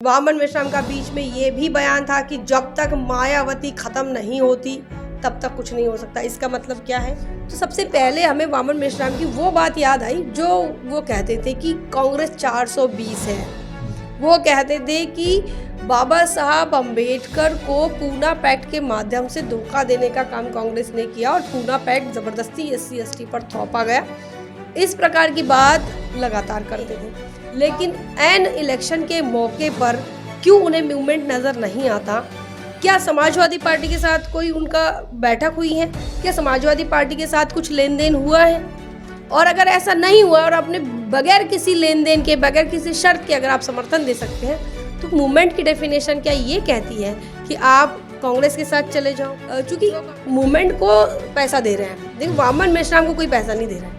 वामन मेश्राम का बीच में ये भी बयान था कि जब तक मायावती खत्म नहीं होती तब तक कुछ नहीं हो सकता। इसका मतलब क्या है? तो सबसे पहले हमें वामन मेश्राम की वो बात याद आई जो वो कहते थे कि कांग्रेस 420 है। वो कहते थे कि बाबा साहब अम्बेडकर को पूना पैक्ट के माध्यम से धोखा देने का काम कांग्रेस ने किया और पूना पैक्ट जबरदस्ती SC/ST पर थोपा गया। इस प्रकार की बात लगातार करते थे, लेकिन एन इलेक्शन के मौके पर क्यों उन्हें मूवमेंट नजर नहीं आता? क्या समाजवादी पार्टी के साथ कोई उनका बैठक हुई है? क्या समाजवादी पार्टी के साथ कुछ लेन देन हुआ है? और अगर ऐसा नहीं हुआ और अपने बगैर किसी लेन देन के, बगैर किसी शर्त के अगर आप समर्थन दे सकते हैं, तो मूवमेंट की डेफिनेशन क्या ये कहती है कि आप कांग्रेस के साथ चले जाओ? क्योंकि मूवमेंट को पैसा दे रहे हैं। देखो, वामन मेश्राम को कोई पैसा नहीं दे रहा है।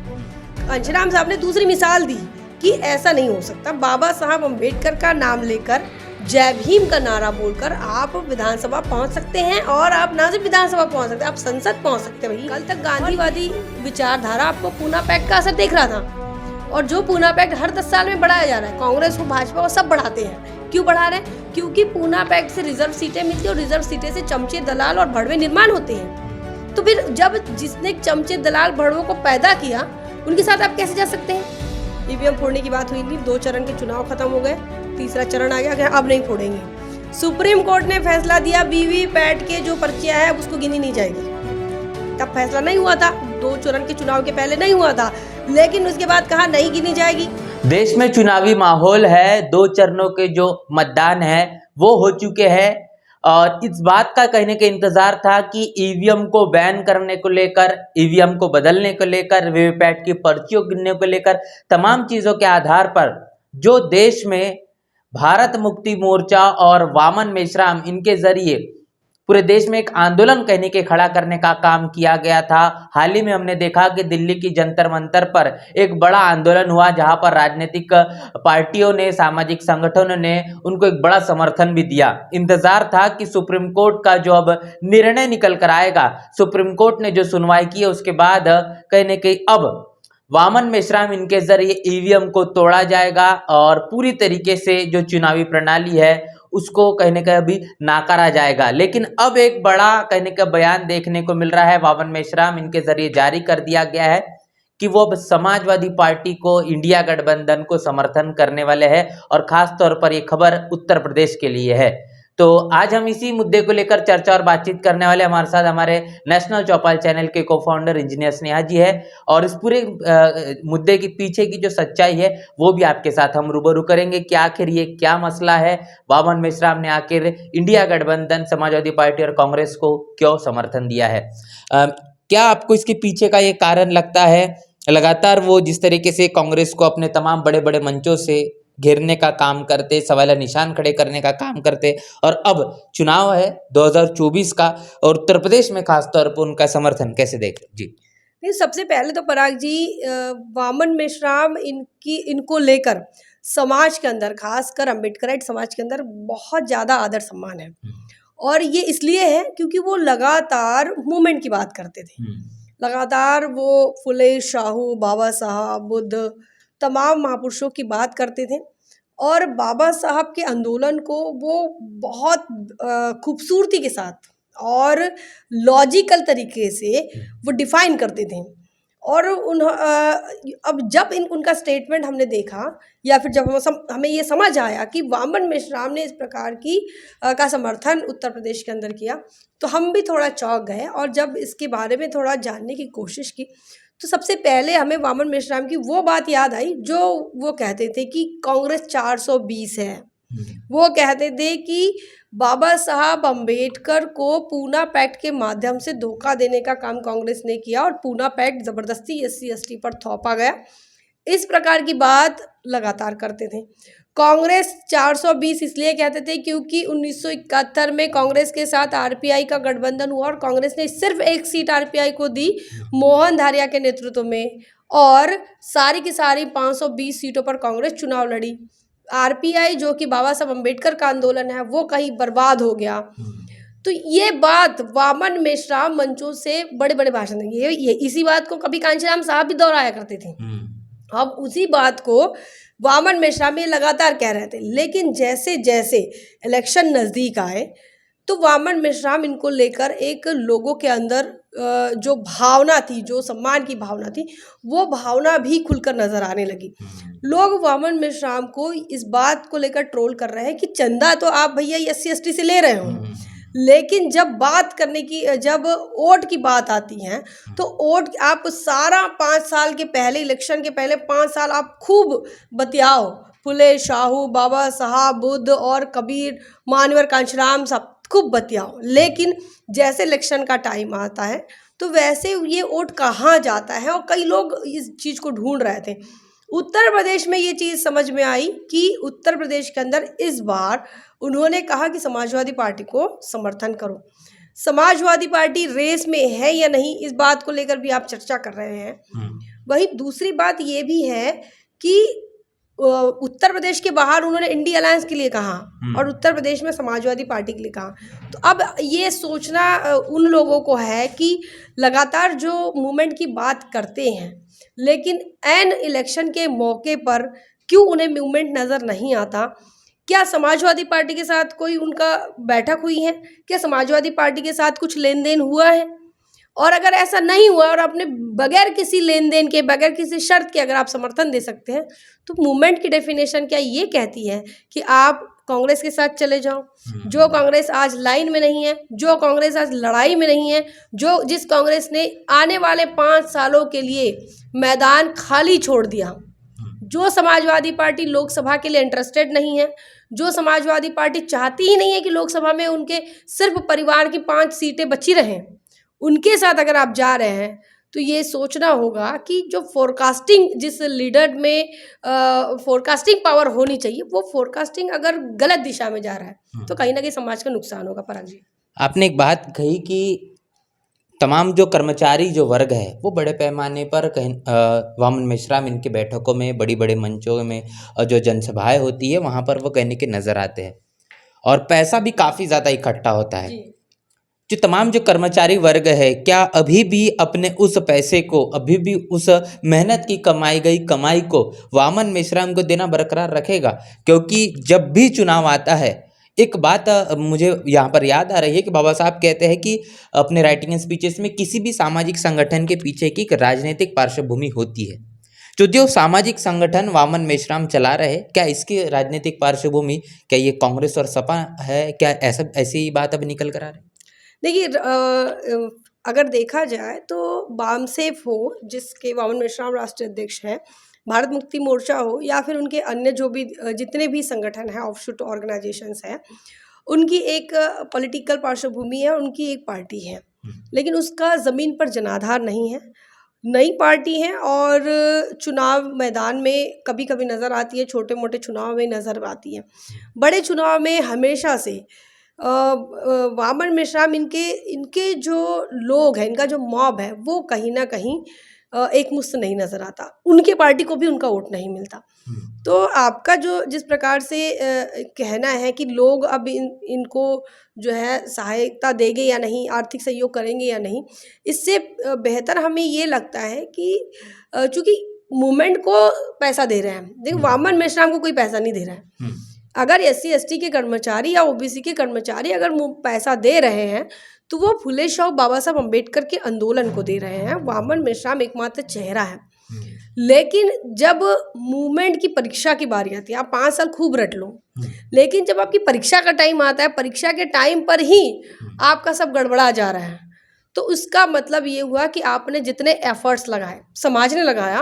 घनश्याम साहब ने दूसरी मिसाल दी कि ऐसा नहीं हो सकता। बाबा साहब अम्बेडकर का नाम लेकर, जय भीम का नारा बोलकर आप विधानसभा पहुंच सकते हैं, और आप ना सिर्फ विधानसभा पहुंच सकते हैं, आप संसद पहुंच सकते हैं। कल तक गांधीवादी विचारधारा आपको पूना पैक्ट का असर देख रहा था, और जो पूना पैक्ट हर 10 साल में बढ़ाया जा रहा है, कांग्रेस को, भाजपा को, सब बढ़ाते हैं। क्यों बढ़ा रहे हैं? क्योंकि पूना पैक्ट से रिजर्व सीटें मिलती है और रिजर्व सीटें से चमचे, दलाल और भड़वे निर्माण होते हैं। तो फिर जब जिसने चमचे, दलाल, भड़वों को पैदा किया, उनके साथ आप कैसे जा सकते हैं? ईवीएम फोड़ने की बात हुई नहीं, 2 चरण के चुनाव खत्म हो गए, तीसरा चरण आ गया, अब नहीं फोड़ेंगे। सुप्रीम कोर्ट ने फैसला दिया वीवीपैट के जो पर्चियां हैं उसको गिनी नहीं जाएगी। तब फैसला नहीं हुआ था, 2 चरण के चुनाव के पहले नहीं हुआ था, लेकिन उसके बाद कहा नहीं गिनी जाएगी। देश में चुनावी माहौल है, 2 चरणों के जो मतदान है वो हो चुके हैं, और इस बात का कहने का इंतजार था कि ईवीएम को बैन करने को लेकर, ईवीएम को बदलने को लेकर, वीवीपैट की पर्चियों गिनने को लेकर, तमाम चीजों के आधार पर जो देश में भारत मुक्ति मोर्चा और वामन मेश्राम इनके जरिए पूरे देश में एक आंदोलन कहने के खड़ा करने का काम किया गया था। हाल ही में हमने देखा कि दिल्ली की जंतर मंतर पर एक बड़ा आंदोलन हुआ, जहां पर राजनीतिक पार्टियों ने, सामाजिक संगठनों ने उनको एक बड़ा समर्थन भी दिया। इंतजार था कि सुप्रीम कोर्ट का जो अब निर्णय निकल कर आएगा, सुप्रीम कोर्ट ने जो सुनवाई की है उसके बाद कहने के अब वामन मेश्राम इनके जरिए ईवीएम को तोड़ा जाएगा और पूरी तरीके से जो चुनावी प्रणाली है उसको कहने का अभी नाकारा जाएगा। लेकिन अब एक बड़ा कहने का बयान देखने को मिल रहा है, वामन मेश्राम इनके जरिए जारी कर दिया गया है कि वो अब समाजवादी पार्टी को, इंडिया गठबंधन को समर्थन करने वाले हैं, और खास तौर पर ये खबर उत्तर प्रदेश के लिए है। तो आज हम इसी मुद्दे को लेकर चर्चा और बातचीत करने वाले। हमारे साथ हमारे नेशनल चौपाल चैनल के को-फाउंडर इंजीनियर स्नेहा जी है, और इस पूरे मुद्दे के पीछे की जो सच्चाई है वो भी आपके साथ हम रूबरू करेंगे कि आखिर ये क्या मसला है, वामन मेश्राम ने आखिर इंडिया गठबंधन, समाजवादी पार्टी और कांग्रेस को क्यों समर्थन दिया है। क्या आपको इसके पीछे का ये कारण लगता है? लगातार वो जिस तरीके से कांग्रेस को अपने तमाम बड़े बड़े मंचों से घेरने का काम करते, सवाल निशान खड़े करने का काम करते, और अब चुनाव है 2024 का, और उत्तर प्रदेश में खासतौर पर उनका समर्थन कैसे देख जी? नहीं, सबसे पहले तो पराग जी, वामन मेश्राम इनको लेकर समाज के अंदर, खासकर अम्बेडकराइट समाज के अंदर बहुत ज़्यादा आदर सम्मान है। और ये इसलिए है क्योंकि वो लगातार मूवमेंट की बात करते थे। लगातार वो फुले शाहू, बाबा साहब, बुद्ध, तमाम महापुरुषों की बात करते थे, और बाबा साहब के आंदोलन को वो बहुत खूबसूरती के साथ और लॉजिकल तरीके से वो डिफाइन करते थे। और अब जब उनका स्टेटमेंट हमने देखा, या फिर जब हमें ये समझ आया कि वामन मेश्राम ने इस प्रकार की का समर्थन उत्तर प्रदेश के अंदर किया, तो हम भी थोड़ा चौंक गए। और जब इसके बारे में थोड़ा जानने की कोशिश की, तो सबसे पहले हमें वामन मेश्राम की वो बात याद आई जो वो कहते थे कि कांग्रेस 420 है। वो कहते थे कि बाबा साहब अम्बेडकर को पूना पैक्ट के माध्यम से धोखा देने का काम कांग्रेस ने किया और पूना पैक्ट जबरदस्ती SC/ST पर थोपा गया। इस प्रकार की बात लगातार करते थे। कांग्रेस 420 इसलिए कहते थे क्योंकि 1971 में कांग्रेस के साथ RPI का गठबंधन हुआ, और कांग्रेस ने सिर्फ 1 सीट RPI को दी, मोहन धारिया के नेतृत्व में, और सारी की सारी 520 सीटों पर कांग्रेस चुनाव लड़ी। RPI जो कि बाबा साहब अम्बेडकर का आंदोलन है, वो कहीं बर्बाद हो गया। तो ये बात वामन मेश्राम मंचों से बड़े बड़े भाषण देंगे, ये इसी बात को कभी घनश्याम साहब भी दोहराया करते थे। अब उसी बात को वामन मेश्राम ये लगातार कह रहे थे, लेकिन जैसे जैसे इलेक्शन नज़दीक आए तो वामन मेश्राम इनको लेकर एक लोगों के अंदर जो भावना थी, जो सम्मान की भावना थी, वो भावना भी खुलकर नजर आने लगी। लोग वामन मेश्राम को इस बात को लेकर ट्रोल कर रहे हैं कि चंदा तो आप भैया SC ST से ले रहे हो, लेकिन जब बात करने की, जब वोट की बात आती है तो वोट आप सारा 5 साल के पहले, इलेक्शन के पहले 5 साल आप खूब बतियाओ, फुले शाहू, बाबा साहब, बुद्ध और कबीर, मानवर, कांशीराम, सब खूब बतियाओ, लेकिन जैसे इलेक्शन का टाइम आता है तो वैसे ये वोट कहाँ जाता है, और कई लोग इस चीज़ को ढूंढ रहे थे। उत्तर प्रदेश में ये चीज़ समझ में आई कि उत्तर प्रदेश के अंदर इस बार उन्होंने कहा कि समाजवादी पार्टी को समर्थन करो। समाजवादी पार्टी रेस में है या नहीं, इस बात को लेकर भी आप चर्चा कर रहे हैं। वहीं दूसरी बात ये भी है कि उत्तर प्रदेश के बाहर उन्होंने इंडी अलायंस के लिए कहा और उत्तर प्रदेश में समाजवादी पार्टी के लिए कहा। तो अब ये सोचना उन लोगों को है कि लगातार जो मूवमेंट की बात करते हैं, लेकिन एन इलेक्शन के मौके पर क्यों उन्हें मूवमेंट नज़र नहीं आता। क्या समाजवादी पार्टी के साथ कोई उनका बैठक हुई है? क्या समाजवादी पार्टी के साथ कुछ लेन देन हुआ है? और अगर ऐसा नहीं हुआ और अपने बगैर किसी लेन देन के, बगैर किसी शर्त के अगर आप समर्थन दे सकते हैं, तो मूवमेंट की डेफिनेशन क्या ये कहती है कि आप कांग्रेस के साथ चले जाओ? जो कांग्रेस आज लाइन में नहीं है, जो कांग्रेस आज लड़ाई में नहीं है, जो जिस कांग्रेस ने आने वाले 5 सालों के लिए मैदान खाली छोड़ दिया, जो समाजवादी पार्टी लोकसभा के लिए इंटरेस्टेड नहीं है, जो समाजवादी पार्टी चाहती ही नहीं है कि लोकसभा में उनके सिर्फ परिवार की 5 सीटें बची रहें, उनके साथ अगर आप जा रहे हैं तो ये सोचना होगा कि जो फोरकास्टिंग, जिस लीडर में फोरकास्टिंग पावर होनी चाहिए, वो फोरकास्टिंग अगर गलत दिशा में जा रहा है तो कहीं ना कहीं समाज का नुकसान होगा। पराग जी, आपने एक बात कही कि तमाम जो कर्मचारी जो वर्ग है वो बड़े पैमाने पर कहीं वामन मेश्राम इनके बैठकों में, बड़ी बड़े मंचों में जो जनसभाएं होती है वहाँ पर वो कहने के नज़र आते हैं और पैसा भी काफ़ी ज़्यादा इकट्ठा होता है। जो तमाम जो कर्मचारी वर्ग है, क्या अभी भी अपने उस पैसे को, अभी भी उस मेहनत की कमाई गई कमाई को वामन मेश्राम को देना बरकरार रखेगा? क्योंकि जब भी चुनाव आता है, एक बात मुझे यहाँ पर याद आ रही है कि बाबा साहब कहते हैं कि अपने राइटिंग स्पीचेस में किसी भी सामाजिक संगठन के पीछे की एक राजनीतिक पार्श्वभूमि होती है। जो सामाजिक संगठन वामन मेश्राम चला रहे, क्या इसकी राजनीतिक पार्श्वभूमि क्या ये कांग्रेस और सपा है? क्या ऐसी बात अब निकल कर आ रही? देखिए, अगर देखा जाए तो बामसेफ हो, जिसके वामन मेश्राम राष्ट्रीय अध्यक्ष हैं, भारत मुक्ति मोर्चा हो या फिर उनके अन्य जो भी जितने भी संगठन हैं, ऑफशूट ऑर्गेनाइजेशंस हैं, उनकी एक पॉलिटिकल पार्श्वभूमि है, उनकी एक पार्टी है, लेकिन उसका ज़मीन पर जनाधार नहीं है। नई पार्टी है और चुनाव मैदान में कभी कभी नज़र आती है, छोटे मोटे चुनाव में नज़र आती है, बड़े चुनाव में हमेशा से वामन मेश्राम, इनके जो लोग हैं, इनका जो मॉब है, वो कहीं ना कहीं एक मुश्त नहीं नज़र आता, उनके पार्टी को भी उनका वोट नहीं मिलता। तो आपका जो जिस प्रकार से कहना है कि लोग अब इनको जो है सहायता देंगे या नहीं, आर्थिक सहयोग करेंगे या नहीं, इससे बेहतर हमें ये लगता है कि चूँकि मूवमेंट को पैसा दे रहे हैं, देखो वामन मेश्राम को कोई पैसा नहीं दे रहा है। अगर SC ST के कर्मचारी या OBC के कर्मचारी अगर पैसा दे रहे हैं तो वो फुले शाह बाबा साहब अम्बेडकर के आंदोलन को दे रहे हैं। वामन मेश्राम एकमात्र चेहरा है, लेकिन जब मूवमेंट की परीक्षा की बारी आती है, आप 5 साल खूब रट लो, लेकिन जब आपकी परीक्षा का टाइम आता है, परीक्षा के टाइम पर ही आपका सब गड़बड़ा जा रहा है, तो उसका मतलब ये हुआ कि आपने जितने एफर्ट्स लगाए, समाज ने लगाया,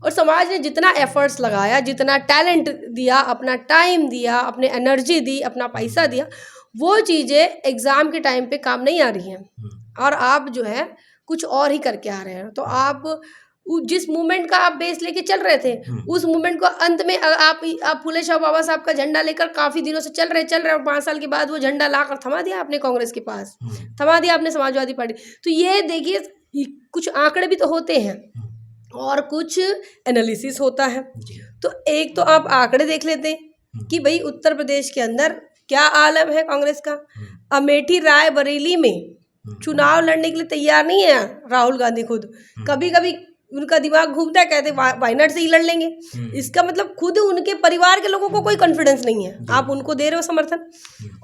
और समाज ने जितना एफर्ट्स लगाया, जितना टैलेंट दिया, अपना टाइम दिया, अपने एनर्जी दी, अपना पैसा दिया, वो चीज़ें एग्ज़ाम के टाइम पे काम नहीं आ रही हैं और आप जो है कुछ और ही करके आ रहे हैं। तो आप जिस मूवमेंट का आप बेस लेके चल रहे थे, उस मूवमेंट को अंत में आप फुले शाह बाबा साहब का झंडा लेकर काफ़ी दिनों से चल रहे और 5 साल के बाद वो झंडा लाकर थमा दिया आपने कांग्रेस के पास, थमा दिया आपने समाजवादी पार्टी। तो ये देखिए, कुछ आंकड़े भी तो होते हैं और कुछ एनालिसिस होता है। तो एक तो आप आंकड़े देख लेते हैं कि भाई उत्तर प्रदेश के अंदर क्या आलम है कांग्रेस का। अमेठी रायबरेली में चुनाव लड़ने के लिए तैयार नहीं है राहुल गांधी खुद, कभी कभी उनका दिमाग घूमता है, कहते वायनाड से ही लड़ लेंगे। इसका मतलब खुद उनके परिवार के लोगों को कोई कॉन्फिडेंस नहीं है, आप उनको दे रहे हो समर्थन।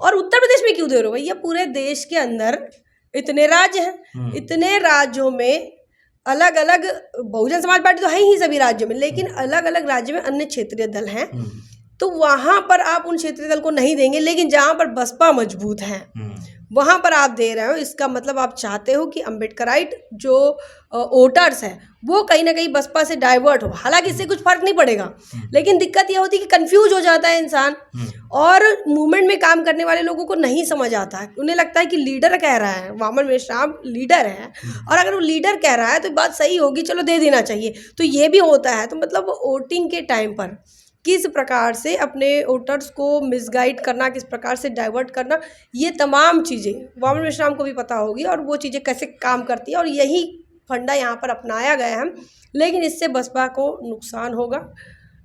और उत्तर प्रदेश में क्यों दे रहे हो भैया? पूरे देश के अंदर इतने राज्य हैं, इतने राज्यों में अलग अलग, बहुजन समाज पार्टी तो है ही सभी राज्यों में, लेकिन अलग अलग राज्य में अन्य क्षेत्रीय दल हैं, तो वहां पर आप उन क्षेत्रीय दल को नहीं देंगे, लेकिन जहां पर बसपा मजबूत है वहां पर आप दे रहे हो। इसका मतलब आप चाहते हो कि अम्बेडकराइट जो वोटर्स है वो कहीं ना कहीं बसपा से डाइवर्ट हो। हालांकि इससे कुछ फर्क नहीं पड़ेगा, लेकिन दिक्कत यह होती है कि कंफ्यूज हो जाता है इंसान, और मूवमेंट में काम करने वाले लोगों को नहीं समझ आता है। उन्हें लगता है कि लीडर कह रहा है, वामन मेश्राम लीडर है, और अगर वो लीडर कह रहा है तो बात सही होगी, चलो दे देना चाहिए। तो ये भी होता है। तो मतलब वोटिंग के टाइम पर किस प्रकार से अपने वोटर्स को मिसगाइड करना, किस प्रकार से डाइवर्ट करना, ये तमाम चीज़ें वामन मेश्राम को भी पता होगी, और वो चीज़ें कैसे काम करती है, और यही फंडा यहाँ पर अपनाया गया है। लेकिन इससे बसपा को नुकसान होगा।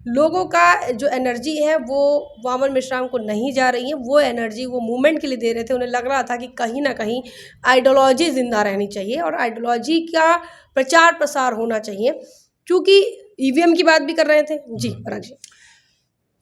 लोगों का जो एनर्जी है वो वामन मेश्राम को नहीं जा रही है, वो एनर्जी वो मूवमेंट के लिए दे रहे थे। उन्हें लग रहा था कि कहीं ना कहीं आइडियोलॉजी ज़िंदा रहनी चाहिए और आइडियोलॉजी का प्रचार प्रसार होना चाहिए, क्योंकि ईवीएम की बात भी कर रहे थे। जी पराग जी।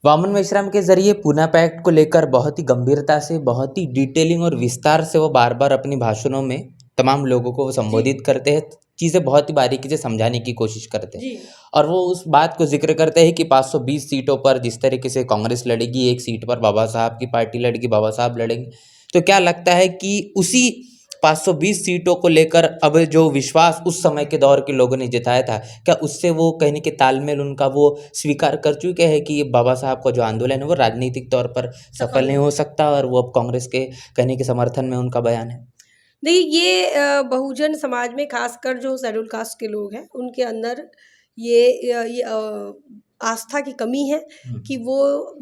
वामन मेश्राम के जरिए पूना पैक्ट को लेकर बहुत ही गंभीरता से, बहुत ही डिटेलिंग और विस्तार से वो बार बार अपनी भाषणों में तमाम लोगों को संबोधित करते हैं, चीज़ें बहुत ही बारीकी से समझाने की कोशिश करते हैं। और वो उस बात को जिक्र करते हैं कि 520 सीटों पर जिस तरीके से कांग्रेस लड़ेगी, एक सीट पर बाबा साहब की पार्टी लड़ेगी, बाबा साहब लड़ेंगे, तो क्या लगता है कि उसी 520 सीटों को लेकर अब जो विश्वास उस समय के दौर के लोगों ने जताया था, क्या उससे वो कहने के तालमेल उनका वो स्वीकार कर चुके हैं कि बाबा साहब का जो आंदोलन है वो राजनीतिक तौर पर सफल नहीं हो सकता, और वो अब कांग्रेस के कहने के समर्थन में उनका बयान है? देखिए, ये बहुजन समाज में खासकर जो शेड्यूल कास्ट के लोग हैं उनके अंदर ये आस्था की कमी है कि वो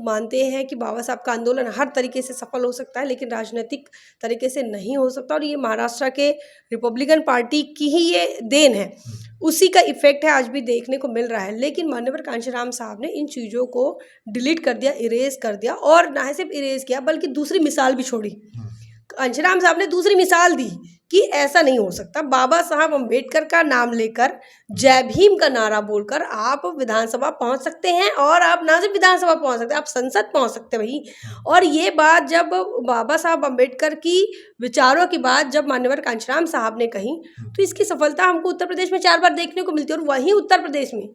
मानते हैं कि बाबा साहब का आंदोलन हर तरीके से सफल हो सकता है, लेकिन राजनीतिक तरीके से नहीं हो सकता। और ये महाराष्ट्र के रिपब्लिकन पार्टी की ही ये देन है, उसी का इफेक्ट है, आज भी देखने को मिल रहा है। लेकिन माननीय कांशीराम साहब ने इन चीज़ों को डिलीट कर दिया, इरेज कर दिया, और ना ही सिर्फ इरेज किया बल्कि दूसरी मिसाल भी छोड़ी। कांशीराम साहब ने दूसरी मिसाल दी कि ऐसा नहीं हो सकता। बाबा साहब अम्बेडकर का नाम लेकर, जय भीम का नारा बोलकर आप विधानसभा पहुंच सकते हैं, और आप ना सिर्फ विधानसभा पहुंच सकते हैं, आप संसद पहुंच सकते हैं भाई। और ये बात जब बाबा साहब अम्बेडकर की विचारों की बात जब मान्यवर कांशीराम साहब ने कही, तो इसकी सफलता हमको उत्तर प्रदेश में 4 बार देखने को मिलती है। और वहीं उत्तर प्रदेश में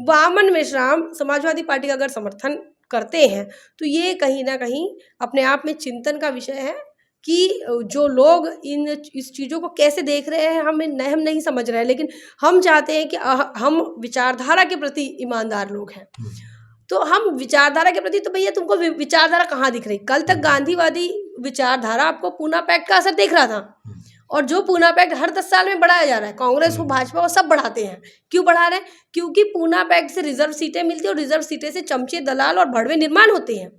वामन मेश्राम समाजवादी पार्टी का अगर समर्थन करते हैं, तो ये कहीं ना कहीं अपने आप में चिंतन का विषय है कि जो लोग इस चीज़ों को कैसे देख रहे हैं, हम नहीं समझ रहे हैं। लेकिन हम चाहते हैं कि हम विचारधारा के प्रति ईमानदार लोग हैं। तो हम विचारधारा के प्रति, तो भैया तुमको विचारधारा कहाँ दिख रही? कल तक गांधीवादी विचारधारा आपको पूना पैक्ट का असर देख रहा था, और जो पूना पैक्ट हर 10 साल में बढ़ाया जा रहा है, कांग्रेस हो भाजपा हो सब बढ़ाते हैं। क्यों बढ़ा रहे हैं? क्योंकि पूना पैक्ट से रिजर्व सीटें मिलती है, और रिजर्व सीटें से चमचे, दलाल और भड़वे निर्माण होते हैं।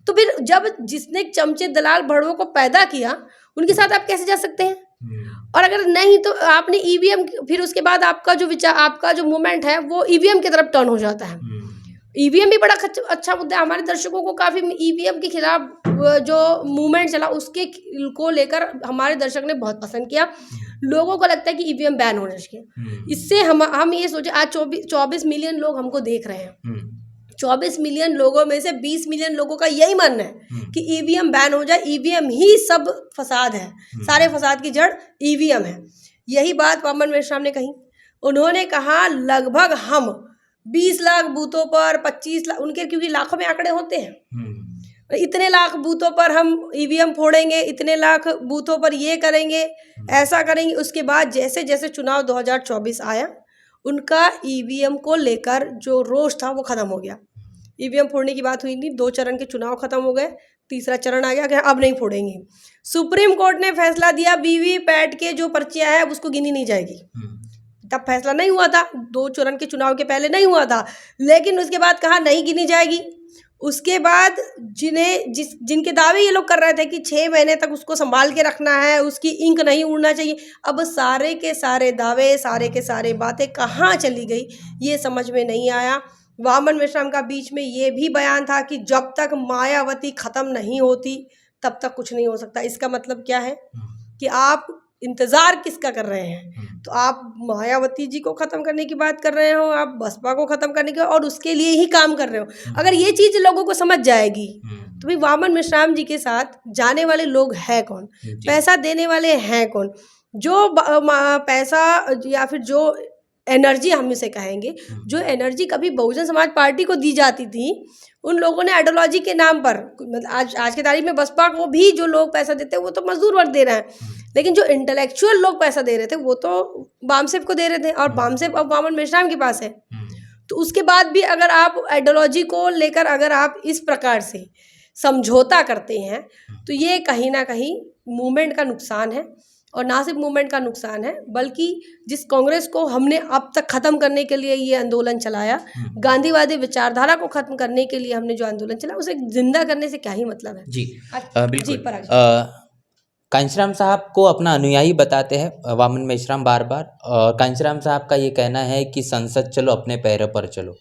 तो फिर जब जिसने चमचे, दलाल, भड़वों को पैदा किया, उनके साथ आप कैसे जा सकते हैं? और अगर नहीं तो आपने ईवीएम, फिर उसके बाद आपका जो विचार, आपका जो मूवमेंट है वो ईवीएम की तरफ टर्न हो जाता है। ईवीएम भी बड़ा अच्छा मुद्दा है। हमारे दर्शकों को काफ़ी ईवीएम के खिलाफ जो मूवमेंट चला उसके को लेकर हमारे दर्शक ने बहुत पसंद किया। लोगों को लगता है कि ईवीएम बैन होना चाहिए। इससे हम ये सोचे, आज 24 मिलियन लोग हमको देख रहे हैं। 24 मिलियन लोगों में से 20 मिलियन लोगों का यही मानना है कि ईवीएम बैन हो जाए, ईवीएम ही सब फसाद है, सारे फसाद की जड़ ईवीएम है। यही बात वामन मेश्राम ने कही। उन्होंने कहा लगभग हम 20 लाख बूथों पर, 25 लाख, उनके क्योंकि लाखों में आंकड़े होते हैं, इतने लाख बूथों पर हम ईवीएम फोड़ेंगे, इतने लाख बूथों पर ये करेंगे, ऐसा करेंगे। उसके बाद जैसे जैसे चुनाव 2024 आया, उनका ईवीएम को लेकर जो रोष था वो खत्म हो गया। ईवीएम फोड़ने की बात हुई नहीं, 2 चरण के चुनाव खत्म हो गए, तीसरा चरण आ गया कि अब नहीं फोड़ेंगे। सुप्रीम कोर्ट ने फैसला दिया वीवीपैट के जो पर्चियां हैं उसको गिनी नहीं जाएगी। तब फैसला नहीं हुआ था, 2 चरण के चुनाव के पहले नहीं हुआ था, लेकिन उसके बाद कहा नहीं गिनी जाएगी। उसके बाद जिनके दावे ये लोग कर रहे थे कि 6 महीने तक उसको संभाल के रखना है, उसकी इंक नहीं उड़ना चाहिए, अब सारे के सारे दावे, सारे के सारे बातें कहाँ चली गई ये समझ में नहीं आया। वामन मेश्राम का बीच में ये भी बयान था कि जब तक मायावती ख़त्म नहीं होती तब तक कुछ नहीं हो सकता। इसका मतलब क्या है कि आप इंतज़ार किसका कर रहे हैं? तो आप मायावती जी को ख़त्म करने की बात कर रहे हो, आप बसपा को ख़त्म करने की, और उसके लिए ही काम कर रहे हो। अगर ये चीज़ लोगों को समझ जाएगी तो भाई वामन मेश्राम जी के साथ जाने वाले लोग हैं कौन, पैसा देने वाले हैं कौन, जो पैसा या फिर जो एनर्जी हम इसे कहेंगे, जो एनर्जी कभी बहुजन समाज पार्टी को दी जाती थी, उन लोगों ने आइडियोलॉजी के नाम पर, मतलब आज की तारीख में बसपा को भी जो लोग पैसा देते हैं वो तो मजदूर वर्ग दे रहे हैं, लेकिन जो इंटेलेक्चुअल लोग पैसा दे रहे थे वो तो बामसेफ को दे रहे थे, और बामसेफ अब वामन मेश्राम के पास है। तो उसके बाद भी अगर आप आइडियोलॉजी को लेकर अगर आप इस प्रकार से समझौता करते हैं तो ये कहीं ना कहीं मूवमेंट का नुकसान है, और ना सिर्फ मूवमेंट का नुकसान है बल्कि जिस कांग्रेस को हमने अब तक ख़त्म करने के लिए ये आंदोलन चलाया, गांधीवादी विचारधारा को ख़त्म करने के लिए हमने जो आंदोलन चलाया, उसे जिंदा करने से क्या ही मतलब है। जी बिल्कुल। जी, कांशीराम साहब को अपना अनुयायी बताते हैं वामन मेश्राम बार बार, और कांशीराम साहब का ये कहना है कि संसद चलो अपने पैरों पर चलो।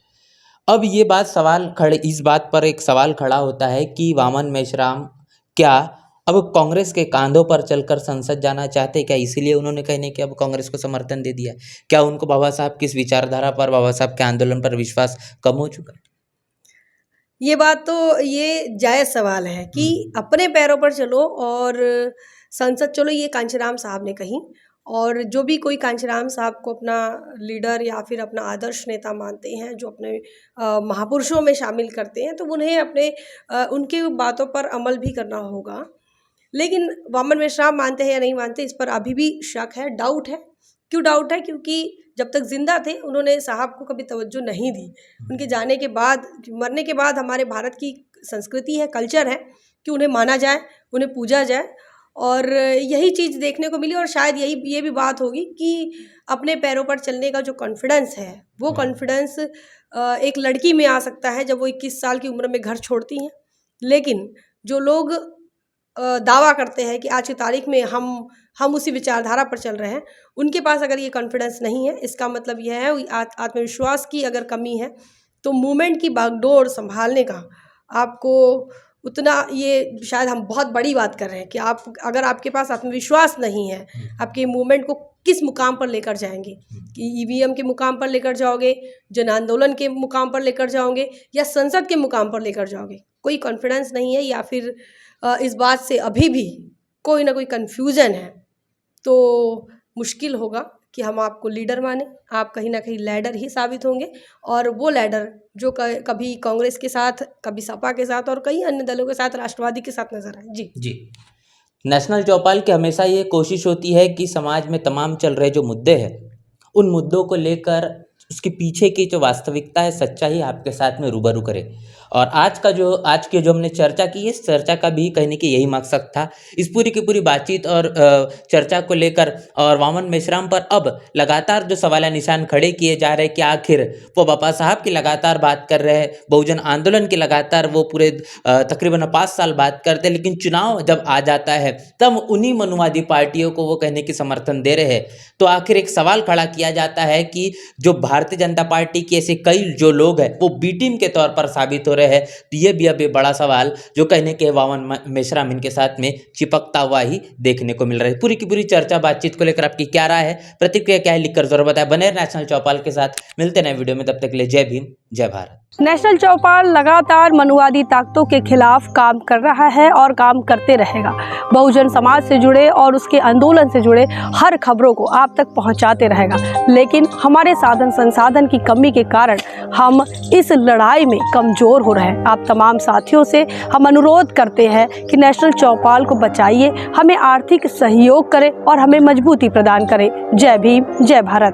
अब ये इस बात पर एक सवाल खड़ा होता है कि वामन मेश्राम क्या अब कांग्रेस के कांधों पर चलकर संसद जाना चाहते, क्या इसीलिए उन्होंने कहने कि अब कांग्रेस को समर्थन दे दिया? क्या उनको बाबा साहब किस विचारधारा पर, बाबा साहब के आंदोलन पर विश्वास कम हो चुका है? ये बात तो ये जायज़ सवाल है कि अपने पैरों पर चलो और संसद चलो, ये कांशीराम साहब ने कही, और जो भी कोई कांशीराम साहब को अपना लीडर या फिर अपना आदर्श नेता मानते हैं, जो अपने महापुरुषों में शामिल करते हैं, तो उन्हें अपने उनकी बातों पर अमल भी करना होगा। लेकिन वामन मेश्राम मानते हैं या नहीं मानते, इस पर अभी भी शक है, डाउट है। क्यों डाउट है? क्योंकि जब तक जिंदा थे उन्होंने साहब को कभी तवज्जो नहीं दी। उनके जाने के बाद, मरने के बाद हमारे भारत की संस्कृति है, कल्चर है कि उन्हें माना जाए, उन्हें पूजा जाए, और यही चीज़ देखने को मिली। और शायद ये भी बात होगी कि अपने पैरों पर चलने का जो कॉन्फिडेंस है, वो कॉन्फिडेंस एक लड़की में आ सकता है जब वो 21 साल की उम्र में घर छोड़ती हैं। लेकिन जो लोग दावा करते हैं कि आज की तारीख में हम उसी विचारधारा पर चल रहे हैं, उनके पास अगर ये कॉन्फिडेंस नहीं है, इसका मतलब यह है आत्मविश्वास की अगर कमी है, तो मूवमेंट की बागडोर संभालने का आपको उतना, ये शायद हम बहुत बड़ी बात कर रहे हैं कि आप अगर आपके पास आत्मविश्वास नहीं है, आपके मूवमेंट को किस मुकाम पर लेकर जाएंगे, कि ईवीएम के मुकाम पर लेकर जाओगे, जन आंदोलन के मुकाम पर लेकर जाओगे, या संसद के मुकाम पर लेकर जाओगे? कोई कॉन्फिडेंस नहीं है, या फिर इस बात से अभी भी कोई ना कोई कन्फ्यूज़न है, तो मुश्किल होगा कि हम आपको लीडर माने। आप कहीं ना कहीं लैडर ही साबित होंगे, और वो लैडर जो कभी कांग्रेस के साथ, कभी सपा के साथ, और कई अन्य दलों के साथ, राष्ट्रवादी के साथ नजर आए। जी। नेशनल चौपाल की हमेशा ये कोशिश होती है कि समाज में तमाम चल रहे जो मुद्दे हैं, उन मुद्दों को लेकर उसके पीछे की जो वास्तविकता है, सच्चाई आपके साथ में रूबरू करे। और आज की जो हमने चर्चा की, इस चर्चा का भी कहने की यही मकसद था। इस पूरी की पूरी बातचीत और चर्चा को लेकर और वामन मेश्राम पर अब लगातार जो सवाल निशान खड़े किए जा रहे हैं कि आखिर वो बाबा साहब की लगातार बात कर रहे हैं, बहुजन आंदोलन की लगातार वो पूरे तकरीबन 5 साल बात करते हैं, लेकिन चुनाव जब आ जाता है तब उन्हीं मनुवादी पार्टियों को वो कहने की समर्थन दे रहे हैं। तो आखिर एक सवाल खड़ा किया जाता है कि जो भारतीय जनता पार्टी के ऐसे कई जो लोग हैं वो बी टीम के तौर पर साबित हो रहे हैं। तो ये भी अब एक बड़ा सवाल जो कहने के वामन मेश्राम इनके साथ में चिपकता हुआ ही देखने को मिल रहा है। पूरी की पूरी चर्चा बातचीत को लेकर आपकी क्या राय है, प्रतिक्रिया क्या है, लिखकर जरूर बताएं। बने नेशनल चौपाल के साथ, मिलते नए वीडियो में, तब तक के लिए जय भीम, जय भारत। नेशनल चौपाल लगातार मनुवादी ताकतों के खिलाफ काम कर रहा है और काम करते रहेगा। बहुजन समाज से जुड़े और उसके आंदोलन से जुड़े हर खबरों को आप तक पहुंचाते रहेगा, लेकिन हमारे साधन संसाधन की कमी के कारण हम इस लड़ाई में कमज़ोर हो रहे हैं। आप तमाम साथियों से हम अनुरोध करते हैं कि नेशनल चौपाल को बचाइए, हमें आर्थिक सहयोग करें और हमें मजबूती प्रदान करें। जय भीम, जय भारत।